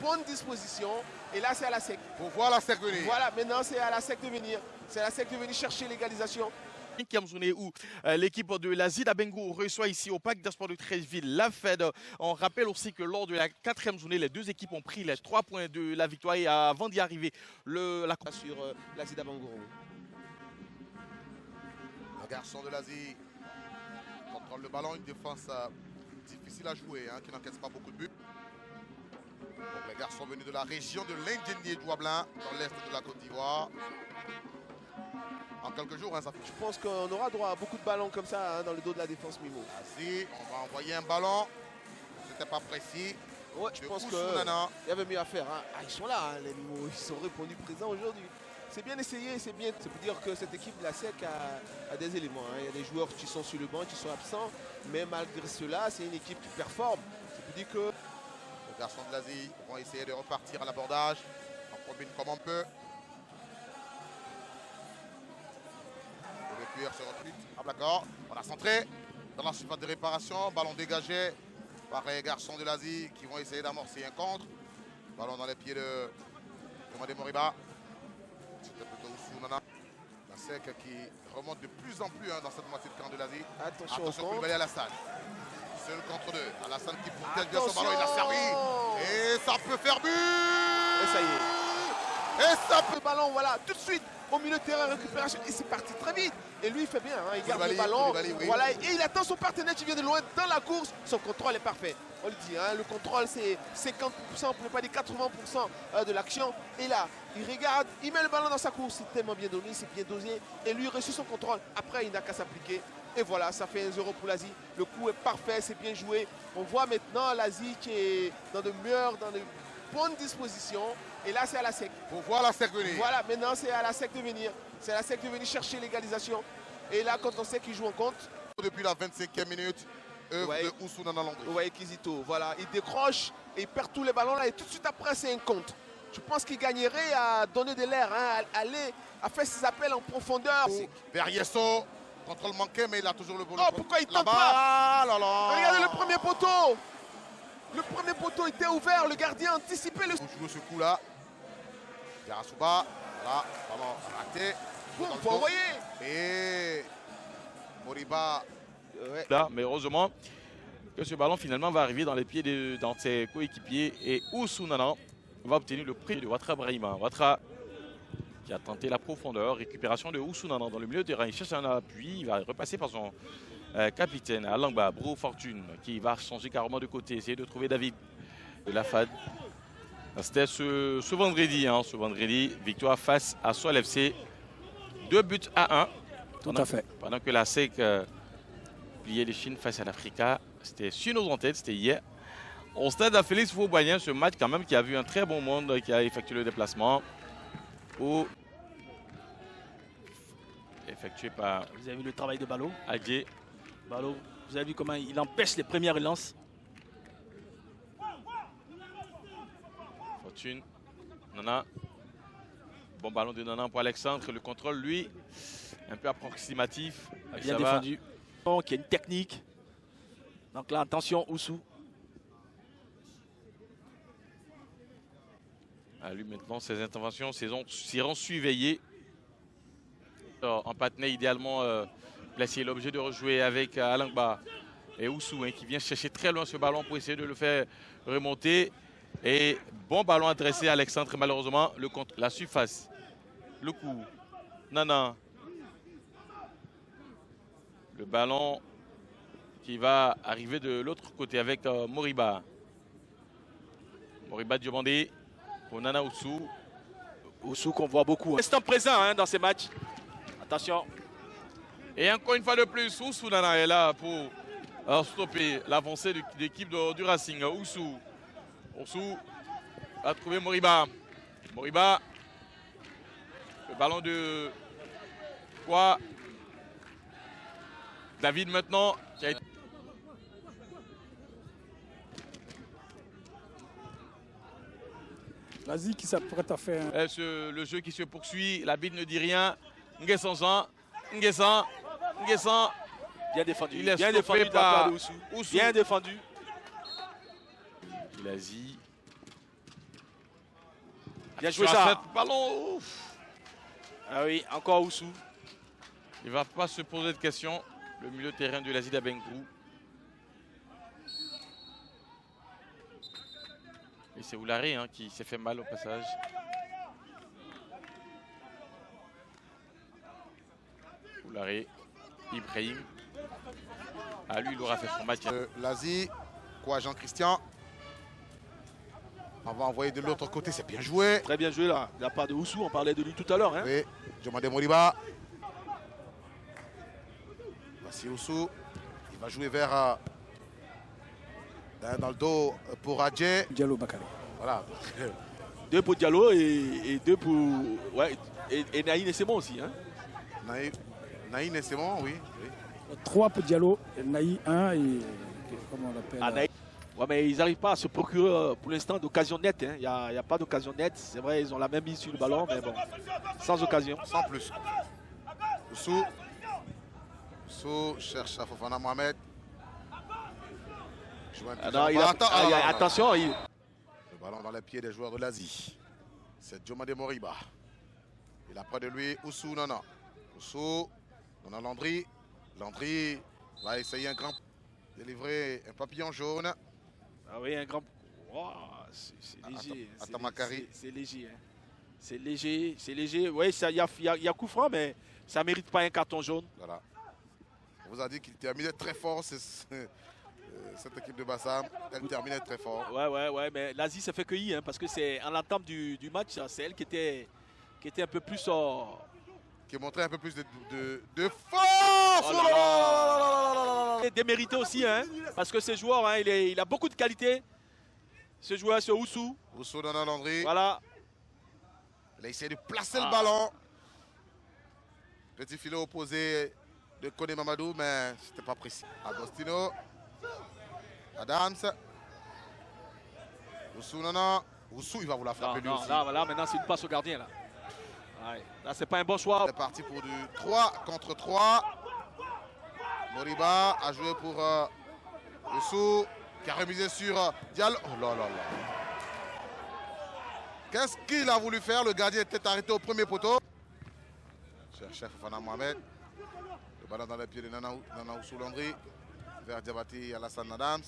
bonne disposition. Et là, c'est à la SEC. Pour voir la SEC venir. Voilà, maintenant, c'est à la SEC de venir. C'est à la SEC de venir chercher l'égalisation. 5e journée où l'équipe de la Zid Abengour reçoit ici au Parc des Sports de Treichville la Fed. On rappelle aussi que lors de la 4e journée, les deux équipes ont pris les 3 points de la victoire et avant d'y arriver, la sur la Zid Abengour. Le garçon de l'Asie contrôle le ballon, une défense difficile à jouer, qui n'encaisse pas beaucoup de buts. Donc les garçons venus de la région de l'Indénié-Douablin, dans l'est de la Côte d'Ivoire. En quelques jours, ça fait... Je pense qu'on aura droit à beaucoup de ballons comme ça dans le dos de la défense Mimo. Vas-y, on va envoyer un ballon. C'était pas précis. Ouais, je pense qu'il y avait mieux à faire. Ils sont là, les Mimo. Ils sont répondus présents aujourd'hui. C'est bien essayé, c'est bien. C'est pour dire que cette équipe de la SEC a des éléments. Il y a des joueurs qui sont sur le banc, qui sont absents. Mais malgré cela, c'est une équipe qui performe. C'est pour dire que les garçons de l'Asie vont essayer de repartir à l'abordage. On combine comme on peut. Le se recrute. Ah, d'accord. On a centré dans la surface de réparation. Ballon dégagé par les garçons de l'Asie qui vont essayer d'amorcer un contre. Ballon dans les pieds de Madé Moriba. C'était plutôt Ousou-Nana. La SEC qui remonte de plus en plus dans cette moitié de camp de l'Asie. Attention Koulibaly Alassane. Seul contre deux. Alassane qui protège bien son ballon. Il a servi. Et ça peut faire but. Et ça y est. Et ça peut. Le ballon, voilà, tout de suite. Au milieu de terrain, récupération, et c'est parti très vite. Et lui, il fait bien, il garde le ballon. Oui. Voilà, et il attend son partenaire qui vient de loin dans la course. Son contrôle est parfait. On le dit, le contrôle, c'est 50%, on ne peut pas dire 80% de l'action. Et là, il regarde, il met le ballon dans sa course. C'est tellement bien donné, c'est bien dosé. Et lui, il reçoit son contrôle. Après, il n'a qu'à s'appliquer. Et voilà, ça fait 1-0 pour l'Asie. Le coup est parfait, c'est bien joué. On voit maintenant l'Asie qui est dans de bonnes dispositions. Et là, c'est à la SEC. Pour voir la SEC venir. Voilà, maintenant, c'est à la SEC de venir. C'est à la SEC de venir chercher l'égalisation. Et là, quand on sait qu'il joue en compte. Depuis la 25e minute, œuvre de Ousou-Nana Landry. Ouais, Kizito, voilà. Il décroche et il perd tous les ballons là. Et tout de suite après, c'est un compte. Je pense qu'il gagnerait à donner de l'air, à aller, à faire ses appels en profondeur. Vers Yesso, contrôle manqué, mais il a toujours le bon. Oh, pourquoi il tente pas Regardez le premier poteau. Le premier poteau était ouvert, le gardien anticipait le... Pour jouer ce coup-là. Yarasuba, voilà, ballon raté. Bon, faut envoyer. Et Moriba. Là, mais heureusement que ce ballon finalement va arriver dans les pieds de ses coéquipiers. Et Ousou-Nana va obtenir le prix de Ouattara Brahima. Ouattara qui a tenté la profondeur. Récupération de Ousou-Nana dans le milieu de terrain. Il cherche un appui. Il va repasser par son capitaine Alangba, Bro Fortune, qui va changer carrément de côté. Essayer de trouver David de la FAD. C'était ce vendredi, victoire face à Soal FC. 2-1. Tout à fait. Pendant que la SEC pliait les Chines face à l'Africa, c'était sur nos antennes, c'était hier. Au stade à Félix Fauboignan, ce match quand même qui a vu un très bon monde qui a effectué le déplacement. Effectué par... Vous avez vu le travail de Ballot. Adjé. Ballot, vous avez vu comment il empêche les premières relances. Fortune. Nana. Bon ballon de Nana pour Alexandre. Le contrôle, lui, un peu approximatif. Bien défendu. Donc, il y a une technique. Donc là, attention, Oussou. À lui maintenant, ses interventions seront surveillées. En partenaire idéalement placé, l'objet de rejouer avec Alangba et Oussou qui vient chercher très loin ce ballon pour essayer de le faire remonter. Et bon ballon adressé à Alexandre, malheureusement, le contre, la surface, le coup, Nana. Le ballon qui va arriver de l'autre côté avec Moriba. Moriba Diomandé pour Nana Oussou. Oussou qu'on voit beaucoup. Instant présent dans ces matchs. Attention. Et encore une fois de plus, Oussou Nana est là pour stopper l'avancée de l'équipe du Racing. Oussou a trouvé Moriba. Moriba. Le ballon de quoi? David maintenant. Qui a été... L'Asie qui s'apprête à faire. Le jeu qui se poursuit. La bille ne dit rien. Nguessan Jean. Nguessan. Bien défendu. Il est bien stoppé défendu par Oussou. Bien défendu. L'Asie. Bien joué Sur ça. cette ballon. Ouf. Ah oui, encore Oussou. Il ne va pas se poser de questions. Le milieu de terrain de l'Asie d'Abenkou. Et c'est Oularé hein, qui s'est fait mal au passage. Oularé, Ibrahim. Ah lui, il aura fait son match. L'Asie, quoi Jean-Christian. On va envoyer de l'autre côté, c'est bien joué. Très bien joué là. Il n'y a pas de Oussou, on parlait de lui tout à l'heure. Hein. Oui, Djomandé Moriba. Voici Oussou. Il va jouer vers dans le dos pour Adjé. Diallo Bakary. Voilà. 2 pour Diallo et 2 pour. Ouais, et Naïn et c'est bon aussi. Hein. Naïn et c'est bon, oui. 3 pour Diallo, Naï 1 et comment on l'appelle Ah, Naïn. Ouais, mais ils n'arrivent pas à se procurer pour l'instant d'occasion nette. Hein. Il n'y a pas d'occasion nette. C'est vrai, ils ont la même mise sur le ballon, mais bon, sans occasion. Sans plus. Oussou. Oussou cherche à Fofana Mohamed. Attention. Le ballon dans les pieds des joueurs de l'Asie. C'est Djomandé Moriba. Il a près de lui Oussou Nana. Oussou, Nana Landry. Landry va essayer un grand délivrer un papillon jaune. Ah oui, un grand. Wow, c'est léger. C'est léger. Hein. C'est léger. Oui, il y a coup franc, mais ça ne mérite pas un carton jaune. Voilà. On vous a dit qu'il terminait très fort. Cette équipe de Bassam, elle terminait très fort. Ouais, mais l'Asie s'est fait cueillir hein, parce que c'est en l'entame du match, c'est elle qui était un peu plus. Qui montrait un peu plus de force. Démérité aussi, hein, parce que ce joueur, hein, il a beaucoup de qualité. Ce joueur, c'est Oussou. Oussou Nana Landry. Voilà. Il a essayé de placer le ballon. Petit filet opposé de Koné Mamadou, mais c'était pas précis. Agostino. Adams. Oussou Nana. Oussou, il va vous la frapper lui aussi. Là, maintenant, c'est une passe au gardien. Là, là c'est pas un bon choix. C'est parti pour du 3 contre 3. Moriba a joué pour Oussou, qui a remisé sur Diallo. Oh là là là. Qu'est-ce qu'il a voulu faire? Le gardien était arrêté au premier poteau. Cher Fofana Mohamed. Le ballon dans les pieds de Nana Oussou Landry. Vers Diabati Alassane Adams.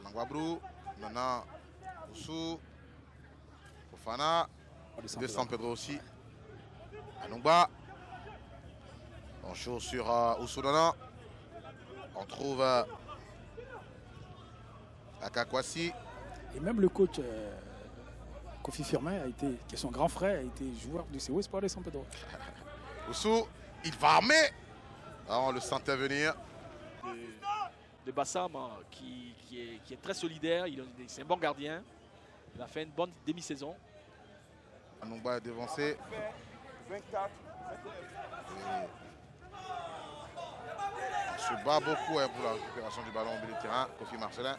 Langwabrou. Nana Oussou. Fofana. De San Pedro aussi. Anungba. On chaud sur Oussou Nana. On trouve Akakwasi. Et même le coach Kofi Firmin, qui est son grand frère, a été joueur du CO Espoir de San Pedro. Oussou, il va armer. Ah, on le sentait venir. De Bassam qui est très solidaire, c'est un bon gardien. Il a fait une bonne demi-saison. Anungba est devancé. 24. Il se bat beaucoup hein, pour la récupération du ballon au milieu de terrain. Kofi Marcelin.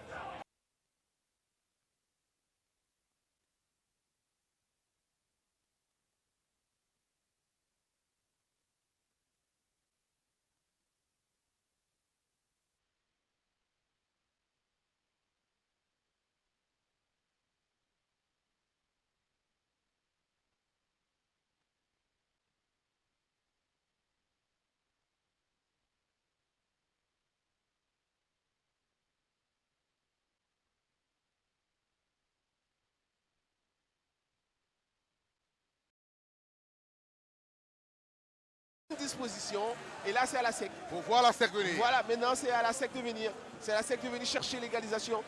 Disposition et là c'est à la SEC. Pour voir la SEC venir. Voilà, maintenant c'est à la SEC de venir. C'est à la SEC de venir chercher l'égalisation.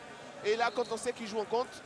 Et là, quand on sait qu'il joue en compte,